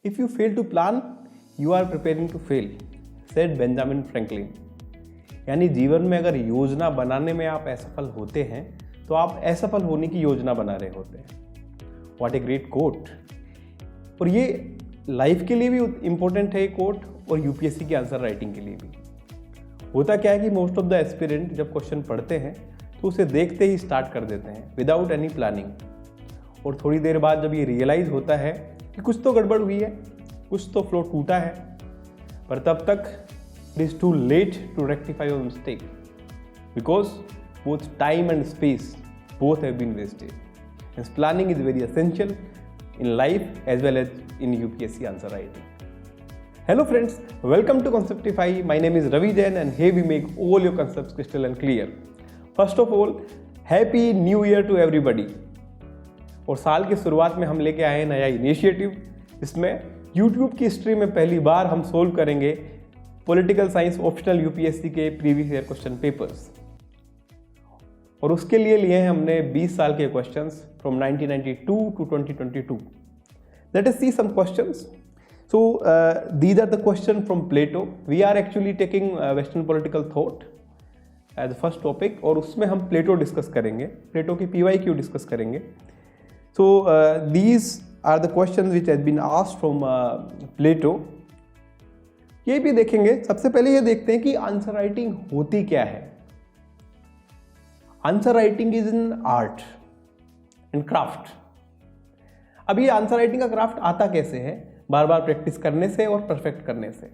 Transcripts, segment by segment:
If you fail to plan, you are preparing to fail, said Benjamin Franklin. यानी जीवन में अगर योजना बनाने में आप असफल होते हैं तो आप असफल होने की योजना बना रहे होते हैं। What a great quote. और ये लाइफ के लिए भी इम्पोर्टेंट है ये कोट, और यूपीएससी की आंसर राइटिंग के लिए भी। होता क्या है कि मोस्ट ऑफ द एस्पिरेंट जब क्वेश्चन पढ़ते हैं तो उसे देखते ही स्टार्ट कर देते हैं विदाउट एनी प्लानिंग, और थोड़ी देर बाद जब ये रियलाइज होता है कि कुछ तो गड़बड़ हुई है, कुछ तो फ्लो टूटा है, पर तब तक it is too late to rectify your mistake, because both time and space both have been wasted. Hence planning is very essential in life as well as in UPSC answer writing. Hello friends, welcome to Conceptify. My name is Ravi Jain and here we make all your concepts crystal and clear. First of all, Happy New Year to everybody. और साल की शुरुआत में हम लेके आए हैं नया इनिशिएटिव, इसमें YouTube की हिस्ट्री में पहली बार हम सोल्व करेंगे पॉलिटिकल साइंस ऑप्शनल यूपीएससी के प्रीवियस ईयर क्वेश्चन पेपर्स। और उसके लिए लिए हैं हमने 20 साल के questions from 1992 to 2022। Let us see some questions. So these are the question from Plato. We are actually taking western political thought as first topic, और उसमें हम प्लेटो डिस्कस करेंगे, प्लेटो की PYQ डिस्कस करेंगे। So these are the questions which has been asked from Plato. ये भी देखेंगे। सबसे पहले ये देखते हैं कि आंसर राइटिंग होती क्या है। Answer writing is in art and craft. अब ये आंसर राइटिंग का क्राफ्ट आता कैसे है? बार बार प्रैक्टिस करने से और परफेक्ट करने से।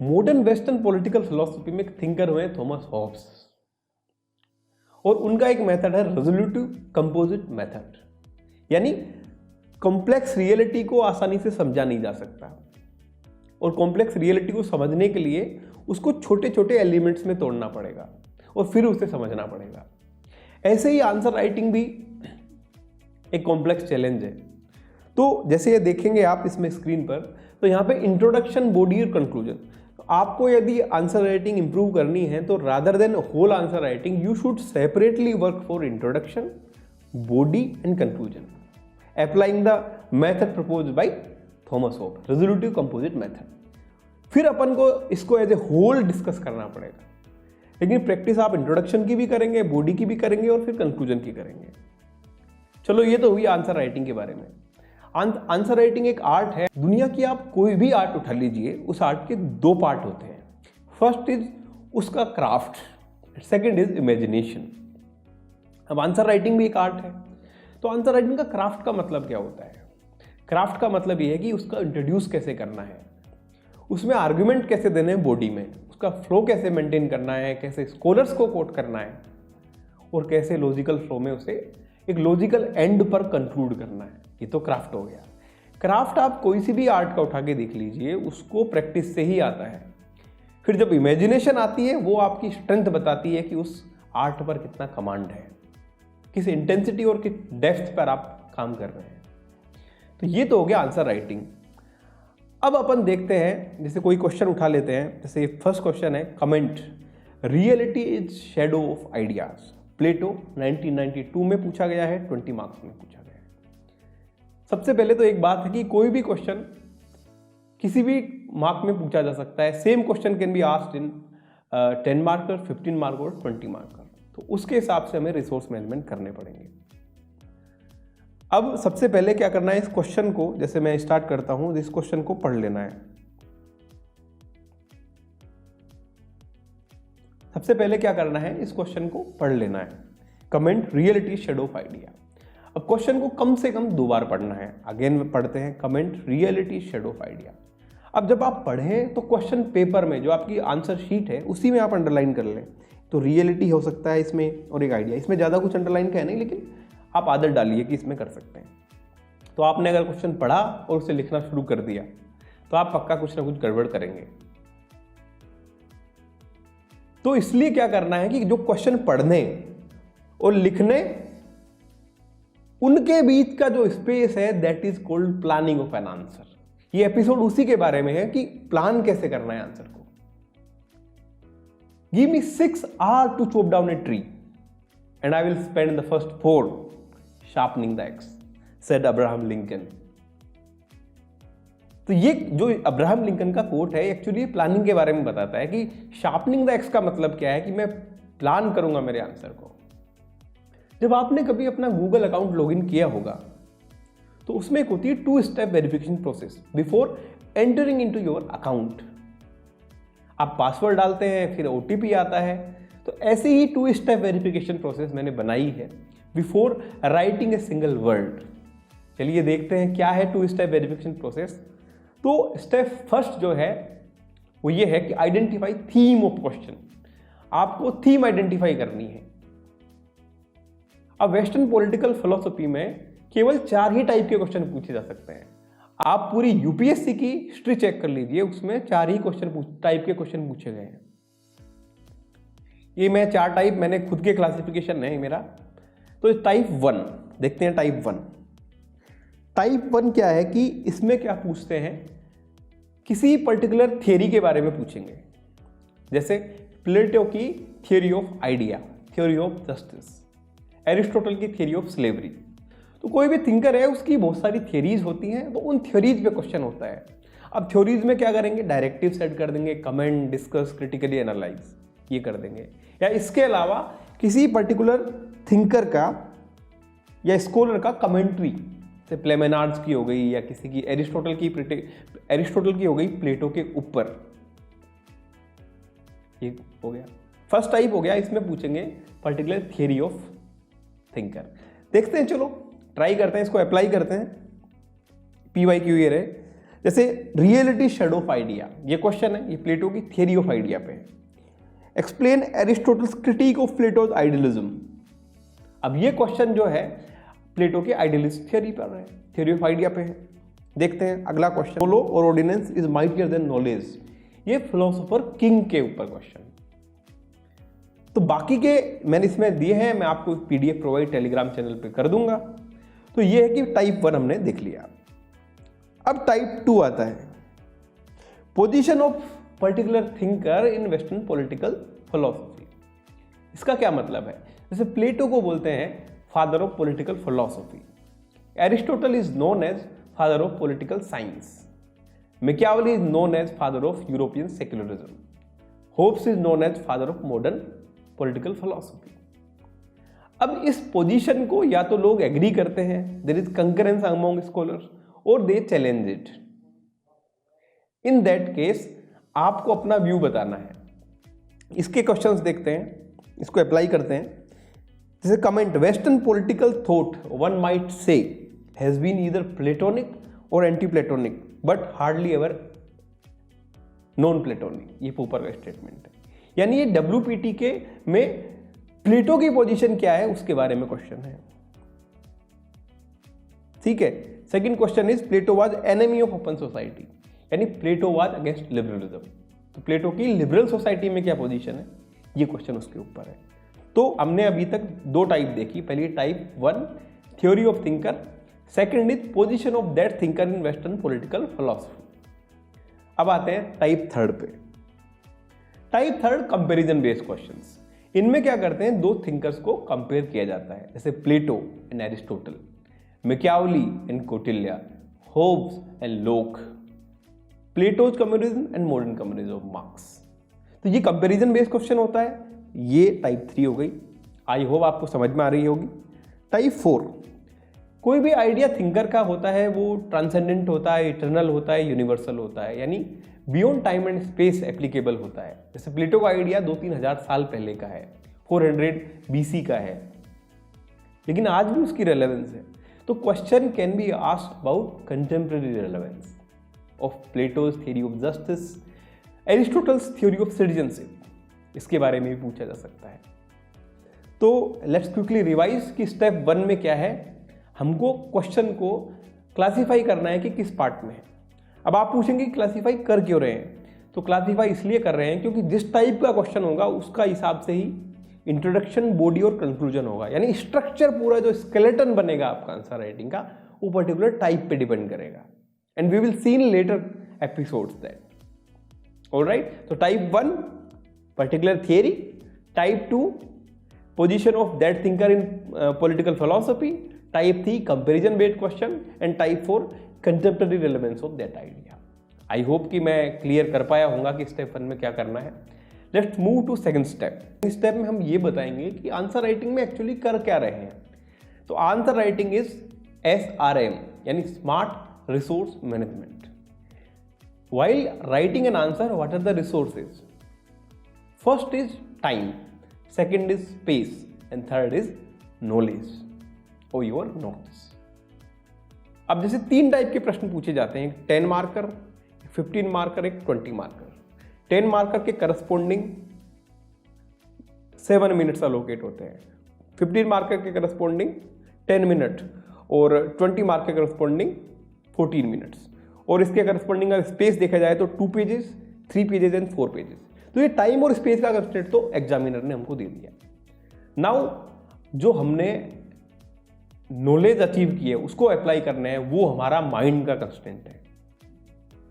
मॉडर्न वेस्टर्न पॉलिटिकल फिलॉसफी में एक थिंकर हुए थॉमस हॉब्स, और उनका एक मेथड है रेजोल्यूटिव कंपोजिट मेथड। यानी कॉम्प्लेक्स रियलिटी को आसानी से समझा नहीं जा सकता, और कॉम्प्लेक्स रियलिटी को समझने के लिए उसको छोटे छोटे एलिमेंट्स में तोड़ना पड़ेगा और फिर उसे समझना पड़ेगा। ऐसे ही आंसर राइटिंग भी एक कॉम्प्लेक्स चैलेंज है। तो जैसे ये देखेंगे आप इसमें स्क्रीन पर, तो यहाँ पे इंट्रोडक्शन, बॉडी और कंक्लूजन। तो आपको यदि आंसर राइटिंग इंप्रूव करनी है तो rather than whole answer writing you should separately work for introduction, body and conclusion, applying the method proposed by Thomas Hobbes, resolutive composite method. फिर अपन को इसको एज ए होल डिस्कस करना पड़ेगा। लेकिन प्रैक्टिस आप इंट्रोडक्शन की भी करेंगे, बॉडी की भी करेंगे और फिर कंक्लूजन की करेंगे। चलो, ये तो हुई आंसर राइटिंग के बारे में। आंसर राइटिंग एक आर्ट है। दुनिया की आप कोई भी आर्ट उठा लीजिए, उस आर्ट के दो पार्ट होते हैं। फर्स्ट इज उसका क्राफ्ट, सेकंड इज इमेजिनेशन। अब आंसर राइटिंग भी एक आर्ट है। तो आंसर राइटिंग का क्राफ्ट का मतलब क्या होता है? क्राफ्ट का मतलब ये है कि उसका इंट्रोड्यूस कैसे करना है, उसमें आर्गुमेंट कैसे देने हैं बॉडी में, उसका फ्लो कैसे मेंटेन करना है, कैसे स्कॉलर्स को कोट करना है, और कैसे लॉजिकल फ्लो में उसे एक लॉजिकल एंड पर कंक्लूड करना है। ये तो क्राफ्ट हो गया। क्राफ्ट आप कोई सी भी आर्ट का उठा के देख लीजिए, उसको प्रैक्टिस से ही आता है। फिर जब इमेजिनेशन आती है, वो आपकी स्ट्रेंथ बताती है कि उस आर्ट पर कितना कमांड है, किस इंटेंसिटी और किस डेप्थ पर आप काम कर रहे हैं। तो ये तो हो गया आंसर राइटिंग। अब अपन देखते हैं, जैसे कोई क्वेश्चन उठा लेते हैं। जैसे फर्स्ट क्वेश्चन है, comment reality is shadow of ideas. Plato 1992 में पूछा गया है, 20 मार्क्स में पूछा गया है। सबसे पहले तो एक बात है कि कोई भी क्वेश्चन किसी भी मार्क में पूछा जा सकता है। Same question can be asked in 10 marker, 15 mark और 20 मार्कर। तो उसके हिसाब से हमें रिसोर्स मैनेजमेंट करने पड़ेंगे। अब सबसे पहले क्या करना है, इस क्वेश्चन को, जैसे मैं स्टार्ट करता हूं, इस क्वेश्चन को पढ़ लेना है। सबसे पहले क्या करना है, इस क्वेश्चन को पढ़ लेना है। Comment reality shadow of idea. अब क्वेश्चन को कम से कम 2 बार पढ़ना है। अगेन पढ़ते हैं, comment reality shadow of idea. अब जब आप पढ़ें तो क्वेश्चन पेपर में जो आपकी आंसर शीट है उसी में आप अंडरलाइन कर लें। तो रियलिटी हो सकता है इसमें, और एक आइडिया। इसमें ज़्यादा कुछ अंडरलाइन का है नहीं, लेकिन आप आदत डालिए कि इसमें कर सकते हैं। तो आपने अगर क्वेश्चन पढ़ा और उसे लिखना शुरू कर दिया तो आप पक्का कुछ ना कुछ गड़बड़ करेंगे। तो इसलिए क्या करना है कि जो क्वेश्चन पढ़ने और लिखने, उनके बीच का जो स्पेस है, that is called planning of an answer. ये एपिसोड उसी के बारे में है कि प्लान कैसे करना है आंसर को। Give me 6 hours to chop down a tree and I will spend the first 4 sharpening the axe, said Abraham Lincoln. तो ये जो अब्राहम लिंकन का कोट है एक्चुअली प्लानिंग के बारे में बताता है कि शार्पनिंग द एक्स का मतलब क्या है कि मैं प्लान करूंगा मेरे आंसर को। जब आपने कभी अपना गूगल अकाउंट लॉगिन किया होगा तो उसमें एक होती है 2 step verification process before entering into your account. आप पासवर्ड डालते हैं, फिर ओटीपी आता है। तो ऐसे ही 2 स्टेप वेरिफिकेशन प्रोसेस मैंने बनाई है before writing a single word. चलिए देखते हैं क्या है 2 स्टेप वेरिफिकेशन प्रोसेस। तो स्टेप फर्स्ट जो है वो ये है कि आइडेंटिफाई थीम ऑफ क्वेश्चन। आपको थीम आइडेंटिफाई करनी है। अब वेस्टर्न पॉलिटिकल फिलोसफी में केवल 4 ही टाइप के क्वेश्चन पूछे जा सकते हैं। आप पूरी यूपीएससी की हिस्ट्री चेक कर लीजिए, उसमें 4 ही टाइप के क्वेश्चन पूछे गए हैं। ये मैं 4 टाइप मैंने खुद के क्लासिफिकेशन है मेरा। तो टाइप 1 देखते हैं। टाइप 1 क्या है कि इसमें क्या पूछते हैं, किसी पर्टिकुलर थियरी के बारे में पूछेंगे। जैसे प्लेटो की theory of idea, theory of justice, Aristotle की थियरी ऑफ स्लेवरी। तो कोई भी थिंकर है उसकी बहुत सारी थियरीज होती हैं, तो उन थियरीज पे क्वेश्चन होता है। अब थ्योरीज में क्या करेंगे, डायरेक्टिव सेट कर देंगे, कमेंट, डिस्कस, क्रिटिकली एनालाइज, ये कर देंगे। या इसके अलावा किसी पर्टिकुलर थिंकर का या स्कॉलर का कमेंट्री, जैसे प्लेमेनार्ड्स की हो गई या किसी की एरिस्टोटल की हो गई प्लेटो के ऊपर। ये हो गया फर्स्ट टाइप हो गया। इसमें पूछेंगे पर्टिकुलर थियरी ऑफ थिंकर। देखते हैं, चलो ट्राई करते हैं, इसको अप्लाई करते हैं। PYQ ये रहे। जैसे रियलिटी शेडो ऑफ आइडिया, ये क्वेश्चन है, ये प्लेटो की थियरी ऑफ आइडिया पे है। Explain Aristotle's critic of Plato's idealism. अब ये क्वेश्चन जो है प्लेटो के आइडियलिस्ट थियरी पर है, थियरी ऑफ आइडिया पे है। देखते हैं अगला क्वेश्चन। फॉलो और ordinance is mightier than knowledge, ये फिलोसोफर किंग के ऊपर क्वेश्चन। तो बाकी के मैंने इसमें दिए हैं, मैं आपको PDF प्रोवाइड टेलीग्राम चैनल पे कर दूंगा। तो ये है कि टाइप 1 हमने देख लिया। अब टाइप 2 आता है, position of particular thinker in western political philosophy. इसका क्या मतलब है, जैसे प्लेटो को बोलते हैं father of political philosophy, Aristotle is known as father of political science, Machiavelli is known as father of European secularism, Hobbes is known as father of modern political philosophy. अब इस पोजीशन को या तो लोग agree करते हैं, there is concurrence among scholars, और they challenge it. In that case आपको अपना व्यू बताना है। इसके क्वेश्चंस देखते हैं, इसको अप्लाई करते हैं। जैसे comment, western political thought one might say has been either Platonic और anti Platonic but hardly ever non Platonic. ये पोपर का स्टेटमेंट है। यानी ये WPT के में प्लेटो की पोजीशन क्या है उसके बारे में क्वेश्चन है। ठीक है। Second question is Plato was enemy of open society, यानी प्लेटो वाज अगेंस्ट लिबरलिज्म। तो प्लेटो की लिबरल सोसाइटी में क्या पोजीशन है, ये क्वेश्चन उसके ऊपर है। तो हमने अभी तक 2 टाइप देखी। पहली type 1 theory of thinker, second is position of that thinker in western political philosophy. अब आते हैं टाइप 3 पे। Type 3 comparison based questions. इनमें क्या करते हैं, 2 थिंकर्स को कंपेयर किया जाता है, जैसे Plato and Aristotle, Machiavelli and Kautilya, Hobbes and Locke, Plato's communism and modern communism of Marx. तो ये कंपैरिजन बेस्ड क्वेश्चन होता है। ये टाइप 3 हो गई। आई होप आपको समझ में आ रही होगी। टाइप 4, कोई भी आइडिया थिंकर का होता है वो ट्रांसेंडेंट होता है, इटर्नल होता है, यूनिवर्सल होता है, यानी beyond time and space applicable होता है। जैसे प्लेटो का आइडिया 2-3 हज़ार साल पहले का है, 400 BC का है, लेकिन आज भी उसकी रेलेवेंस है। तो question can be asked about contemporary relevance of Plato's theory of justice, Aristotle's theory of citizenship, इसके बारे में भी पूछा जा सकता है। तो लेट्स क्विकली रिवाइज कि स्टेप 1 में क्या है। हमको क्वेश्चन को क्लासीफाई करना है कि किस पार्ट में है। अब आप पूछेंगे क्लासीफाई कर क्यों रहे हैं, तो क्लासीफाई इसलिए कर रहे हैं क्योंकि जिस टाइप का क्वेश्चन होगा उसका हिसाब से ही इंट्रोडक्शन, बॉडी और कंक्लूजन होगा। यानी स्ट्रक्चर पूरा जो स्केलेटन बनेगा आपका आंसर राइटिंग का, वो पर्टिकुलर टाइप पे डिपेंड करेगा। And we will see in later episodes that. Alright, तो type 1 particular theory, type 2 position of that thinker in political philosophy, type 3 comparison based question, and type 4 contemporary relevance of that idea. I hope कि मैं clear कर पाया होगा कि step 1 में क्या करना है। Let's move to second step. इस स्टेप में हम ये बताएंगे कि आंसर राइटिंग में एक्चुअली कर क्या रहे हैं। तो आंसर राइटिंग इज SRM यानी smart resource management. While writing an answer, what are the resources? First is time, second is space and third is knowledge और योर नोट्स। अब जैसे 3 टाइप के प्रश्न पूछे जाते हैं, 10 मार्कर, 15 मार्कर, एक 20 मार्कर। 10 मार्कर के करस्पॉन्डिंग 7 मिनट्स अलोकेट होते हैं, 15 मार्कर के करस्पॉन्डिंग 10 मिनट और 20 मार्कर के करस्पॉन्डिंग 14 मिनट्स। और इसके करस्पॉन्डिंग अगर स्पेस देखा जाए तो 2 पेजेस, 3 पेजेस एंड 4 पेजेस। तो ये टाइम और स्पेस का कंस्ट्रेंट तो एग्जामिनर ने हमको दे दिया। नाउ जो हमने नॉलेज अचीव की है उसको अप्लाई करना है, वो हमारा माइंड का कंस्ट्रेंट है।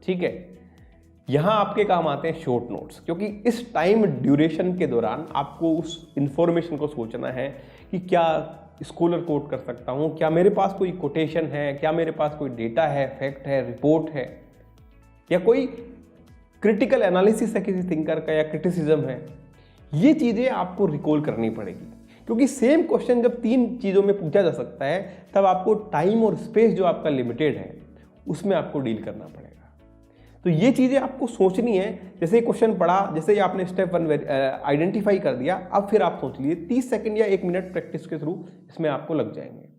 ठीक है, यहां आपके काम आते हैं शॉर्ट नोट्स, क्योंकि इस टाइम ड्यूरेशन के दौरान आपको उस इंफॉर्मेशन को सोचना है कि क्या स्कॉलर कोट कर सकता हूं, क्या मेरे पास कोई कोटेशन है, क्या मेरे पास कोई डेटा है, फैक्ट है, रिपोर्ट है, या कोई क्रिटिकल एनालिसिस है किसी थिंकर का, या क्रिटिसिज्म है। ये चीजें आपको रिकॉल करनी पड़ेगी, क्योंकि सेम क्वेश्चन जब 3 चीज़ों में पूछा जा सकता है तब आपको टाइम और स्पेस जो आपका लिमिटेड है उसमें आपको डील करना पड़ेगा। तो ये चीज़ें आपको सोचनी है। जैसे ही क्वेश्चन पढ़ा, जैसे ही आपने स्टेप 1 आइडेंटिफाई कर दिया, अब फिर आप सोच लीजिए 30 सेकंड या 1 मिनट प्रैक्टिस के थ्रू इसमें आपको लग जाएंगे।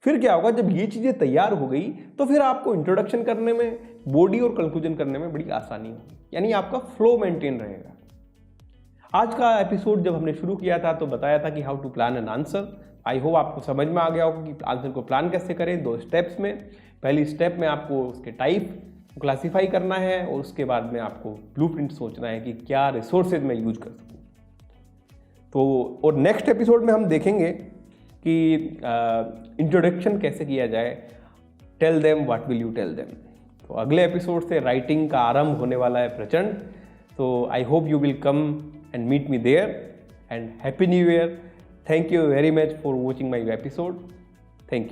फिर क्या होगा, जब ये चीज़ें तैयार हो गई तो फिर आपको इंट्रोडक्शन करने में, बॉडी और कंक्लूजन करने में बड़ी आसानी होगी, यानी आपका फ्लो मेंटेन रहेगा। आज का एपिसोड जब हमने शुरू किया था तो बताया था कि how to plan an answer. I hope आपको समझ में आ गया होगा कि आंसर को प्लान कैसे करें 2 स्टेप्स में। पहली स्टेप में आपको उसके टाइप को क्लासीफाई करना है और उसके बाद में आपको ब्लूप्रिंट सोचना है कि क्या रिसोर्सेज मैं यूज कर सकूँ। तो और नेक्स्ट एपिसोड में हम देखेंगे कि इंट्रोडक्शन कैसे किया जाए। Tell them what will you tell them. तो अगले एपिसोड से राइटिंग का आरंभ होने वाला है प्रचंड। तो I hope you will come and meet me there, and happy new year. Thank you very much for watching my episode.